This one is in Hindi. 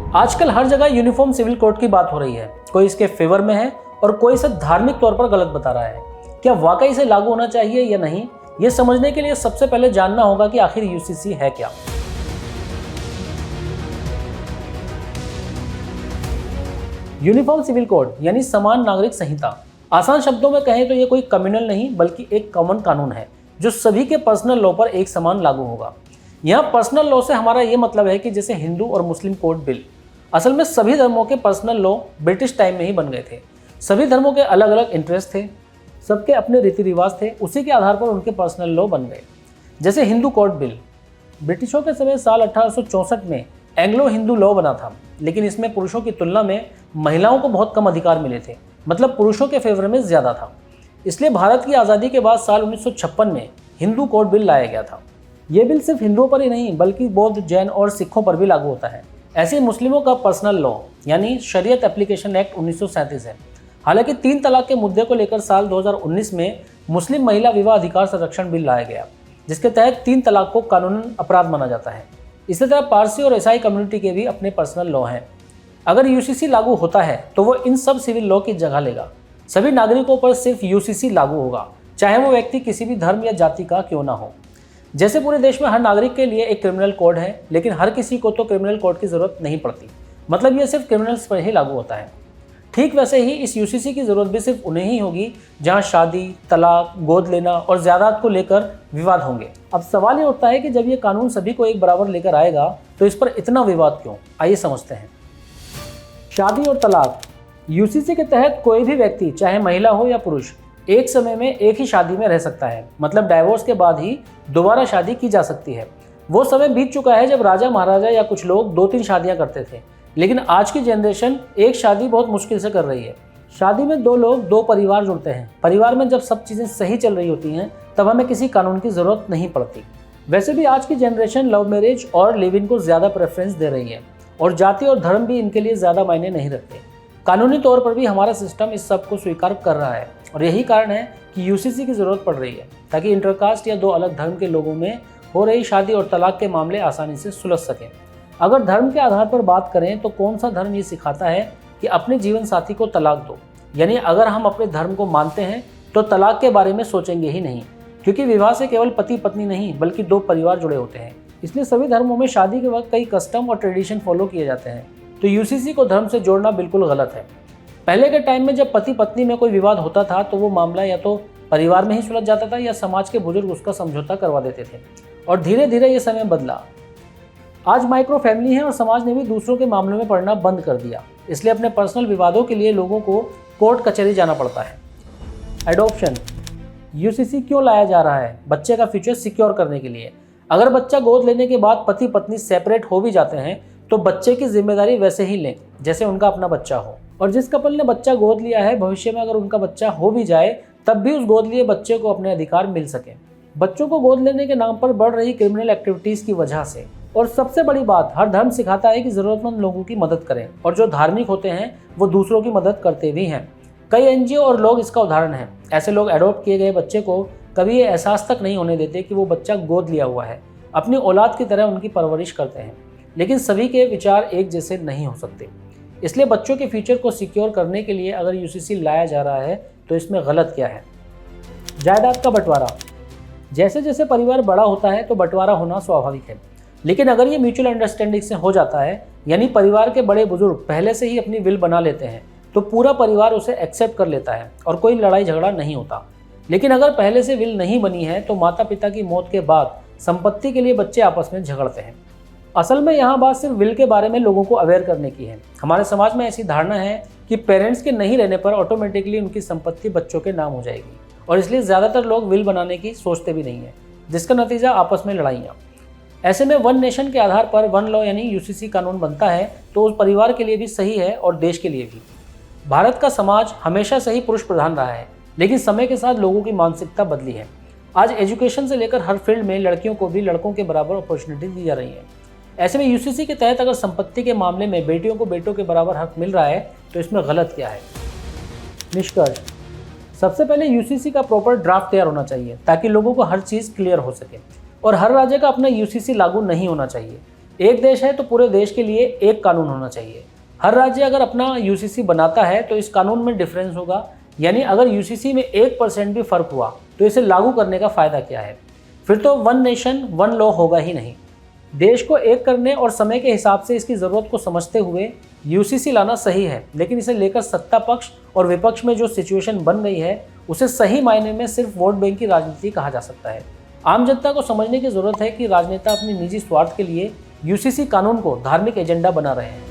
आजकल हर जगह यूनिफॉर्म सिविल कोड की बात हो रही है। कोई इसके फेवर में है और कोई इसे धार्मिक तौर पर गलत बता रहा है। क्या वाकई इसे लागू होना चाहिए या नहीं, ये समझने के लिए सबसे पहले जानना होगा कि आखिर यूसीसी है क्या। यूनिफॉर्म सिविल कोड यानी समान नागरिक संहिता। आसान शब्दों में कहें तो ये कोई कम्युनल नहीं बल्कि एक कॉमन कानून है जो सभी के पर्सनल लॉ पर एक समान लागू होगा। यहाँ पर्सनल लॉ से हमारा ये मतलब है कि जैसे हिंदू और मुस्लिम कोड बिल, असल में सभी धर्मों के पर्सनल लॉ ब्रिटिश टाइम में ही बन गए थे। सभी धर्मों के अलग अलग इंटरेस्ट थे, सबके अपने रीति रिवाज थे, उसी के आधार पर उनके पर्सनल लॉ बन गए। जैसे हिंदू कोड बिल ब्रिटिशों के समय साल 1864 में एंग्लो हिंदू लॉ बना था, लेकिन इसमें पुरुषों की तुलना में महिलाओं को बहुत कम अधिकार मिले थे, मतलब पुरुषों के फेवर में ज़्यादा था। इसलिए भारत की आज़ादी के बाद साल 1956 में हिंदू कोड बिल लाया गया था। ये बिल सिर्फ हिंदुओं पर ही नहीं बल्कि बौद्ध, जैन और सिखों पर भी लागू होता है। ऐसे मुस्लिमों का पर्सनल लॉ यानी शरीयत एप्लीकेशन एक्ट 1937 है। हालांकि 3 तलाक के मुद्दे को लेकर साल 2019 में मुस्लिम महिला विवाह अधिकार संरक्षण बिल लाया गया, जिसके तहत 3 तलाक को कानूनन अपराध माना जाता है। इसी तरह पारसी और ईसाई कम्युनिटी के भी अपने पर्सनल लॉ हैं। अगर यूसीसी लागू होता है तो वो इन सब सिविल लॉ की जगह लेगा। सभी नागरिकों पर सिर्फ यूसीसी लागू होगा, चाहे वो व्यक्ति किसी भी धर्म या जाति का क्यों ना हो। जैसे पूरे देश में हर नागरिक के लिए एक क्रिमिनल कोड है, लेकिन हर किसी को तो क्रिमिनल कोड की जरूरत नहीं पड़ती, मतलब ये सिर्फ क्रिमिनल्स पर ही लागू होता है। ठीक वैसे ही इस यूसीसी की जरूरत भी सिर्फ उन्हें ही होगी जहां शादी, तलाक, गोद लेना और ज़्यादात को लेकर विवाद होंगे। अब सवाल ये उठता है कि जब ये कानून सभी को एक बराबर लेकर आएगा तो इस पर इतना विवाद क्यों? आइए समझते हैं। शादी और तलाक। यूसीसी के तहत कोई भी व्यक्ति, चाहे महिला हो या पुरुष, एक समय में एक ही शादी में रह सकता है, मतलब डाइवोर्स के बाद ही दोबारा शादी की जा सकती है। वो समय बीत चुका है जब राजा महाराजा या कुछ लोग 2-3 शादियां करते थे, लेकिन आज की जनरेशन एक शादी बहुत मुश्किल से कर रही है। शादी में 2 लोग, 2 परिवार जुड़ते हैं। परिवार में जब सब चीज़ें सही चल रही होती हैं तब हमें किसी कानून की ज़रूरत नहीं पड़ती। वैसे भी आज की जनरेशन लव मैरिज और लिव इन को ज़्यादा प्रेफरेंस दे रही है और जाति और धर्म भी इनके लिए ज़्यादा मायने नहीं रखते। कानूनी तौर पर भी हमारा सिस्टम इस सब को स्वीकार कर रहा है और यही कारण है कि यूसीसी की ज़रूरत पड़ रही है, ताकि इंटरकास्ट या 2 अलग धर्म के लोगों में हो रही शादी और तलाक के मामले आसानी से सुलझ सकें। अगर धर्म के आधार पर बात करें तो कौन सा धर्म ये सिखाता है कि अपने जीवन साथी को तलाक दो? यानी अगर हम अपने धर्म को मानते हैं तो तलाक के बारे में सोचेंगे ही नहीं, क्योंकि विवाह से केवल पति पत्नी नहीं बल्कि 2 परिवार जुड़े होते हैं। इसलिए सभी धर्मों में शादी के वक्त कई कस्टम और ट्रेडिशन फॉलो किए जाते हैं। तो यूसीसी को धर्म से जोड़ना बिल्कुल गलत है। पहले के टाइम में जब पति पत्नी में कोई विवाद होता था तो वो मामला या तो परिवार में ही सुलझ जाता था या समाज के बुजुर्ग उसका समझौता करवा देते थे, और धीरे धीरे ये समय बदला। आज माइक्रो फैमिली है और समाज ने भी दूसरों के मामलों में पड़ना बंद कर दिया। इसलिए अपने पर्सनल विवादों के लिए लोगों को कोर्ट कचहरी जाना पड़ता है। एडॉप्शन। यूसीसी क्यों लाया जा रहा है? बच्चे का फ्यूचर सिक्योर करने के लिए। अगर बच्चा गोद लेने के बाद पति पत्नी सेपरेट हो भी जाते हैं तो बच्चे की जिम्मेदारी वैसे ही लें जैसे उनका अपना बच्चा हो। और जिस कपल ने बच्चा गोद लिया है, भविष्य में अगर उनका बच्चा हो भी जाए तब भी उस गोद लिए बच्चे को अपने अधिकार मिल सके। बच्चों को गोद लेने के नाम पर बढ़ रही क्रिमिनल एक्टिविटीज़ की वजह से। और सबसे बड़ी बात, हर धर्म सिखाता है कि ज़रूरतमंद लोगों की मदद करें, और जो धार्मिक होते हैं वो दूसरों की मदद करते भी हैं। कई एनजीओ और लोग इसका उदाहरण हैं। ऐसे लोग एडॉप्ट किए गए बच्चे को कभी ये एहसास तक नहीं होने देते कि वो बच्चा गोद लिया हुआ है, अपनी औलाद की तरह उनकी परवरिश करते हैं। लेकिन सभी के विचार एक जैसे नहीं हो सकते, इसलिए बच्चों के फ्यूचर को सिक्योर करने के लिए अगर यूसीसी लाया जा रहा है तो इसमें गलत क्या है? जायदाद का बंटवारा। जैसे जैसे परिवार बड़ा होता है तो बंटवारा होना स्वाभाविक है, लेकिन अगर ये म्यूचुअल अंडरस्टैंडिंग से हो जाता है, यानी परिवार के बड़े बुजुर्ग पहले से ही अपनी विल बना लेते हैं, तो पूरा परिवार उसे एक्सेप्ट कर लेता है और कोई लड़ाई झगड़ा नहीं होता। लेकिन अगर पहले से विल नहीं बनी है तो माता पिता की मौत के बाद संपत्ति के लिए बच्चे आपस में झगड़ते हैं। असल में यहाँ बात सिर्फ विल के बारे में लोगों को अवेयर करने की है। हमारे समाज में ऐसी धारणा है कि पेरेंट्स के नहीं रहने पर ऑटोमेटिकली उनकी संपत्ति बच्चों के नाम हो जाएगी, और इसलिए ज़्यादातर लोग विल बनाने की सोचते भी नहीं है, जिसका नतीजा आपस में लड़ाइयाँ। ऐसे में वन नेशन के आधार पर वन लॉ यानी यूसीसी कानून बनता है तो उस परिवार के लिए भी सही है और देश के लिए भी। भारत का समाज हमेशा से ही पुरुष प्रधान रहा है, लेकिन समय के साथ लोगों की मानसिकता बदली है। आज एजुकेशन से लेकर हर फील्ड में लड़कियों को भी लड़कों के बराबर अपॉर्चुनिटी दी जा रही है। ऐसे में यूसीसी के तहत अगर संपत्ति के मामले में बेटियों को बेटों के बराबर हक मिल रहा है तो इसमें गलत क्या है? निष्कर्ष। सबसे पहले यूसीसी का प्रॉपर ड्राफ्ट तैयार होना चाहिए ताकि लोगों को हर चीज़ क्लियर हो सके, और हर राज्य का अपना यूसीसी लागू नहीं होना चाहिए। एक देश है तो पूरे देश के लिए एक कानून होना चाहिए। हर राज्य अगर अपना यूसीसी बनाता है तो इस कानून में डिफरेंस होगा, यानी अगर यूसीसी में 1% भी फर्क हुआ तो इसे लागू करने का फायदा क्या है? फिर तो वन नेशन वन लॉ होगा ही नहीं। देश को एक करने और समय के हिसाब से इसकी ज़रूरत को समझते हुए यूसीसी लाना सही है, लेकिन इसे लेकर सत्ता पक्ष और विपक्ष में जो सिचुएशन बन गई है उसे सही मायने में सिर्फ वोट बैंक की राजनीति कहा जा सकता है। आम जनता को समझने की जरूरत है कि राजनेता अपनी निजी स्वार्थ के लिए यूसीसी कानून को धार्मिक एजेंडा बना रहे हैं।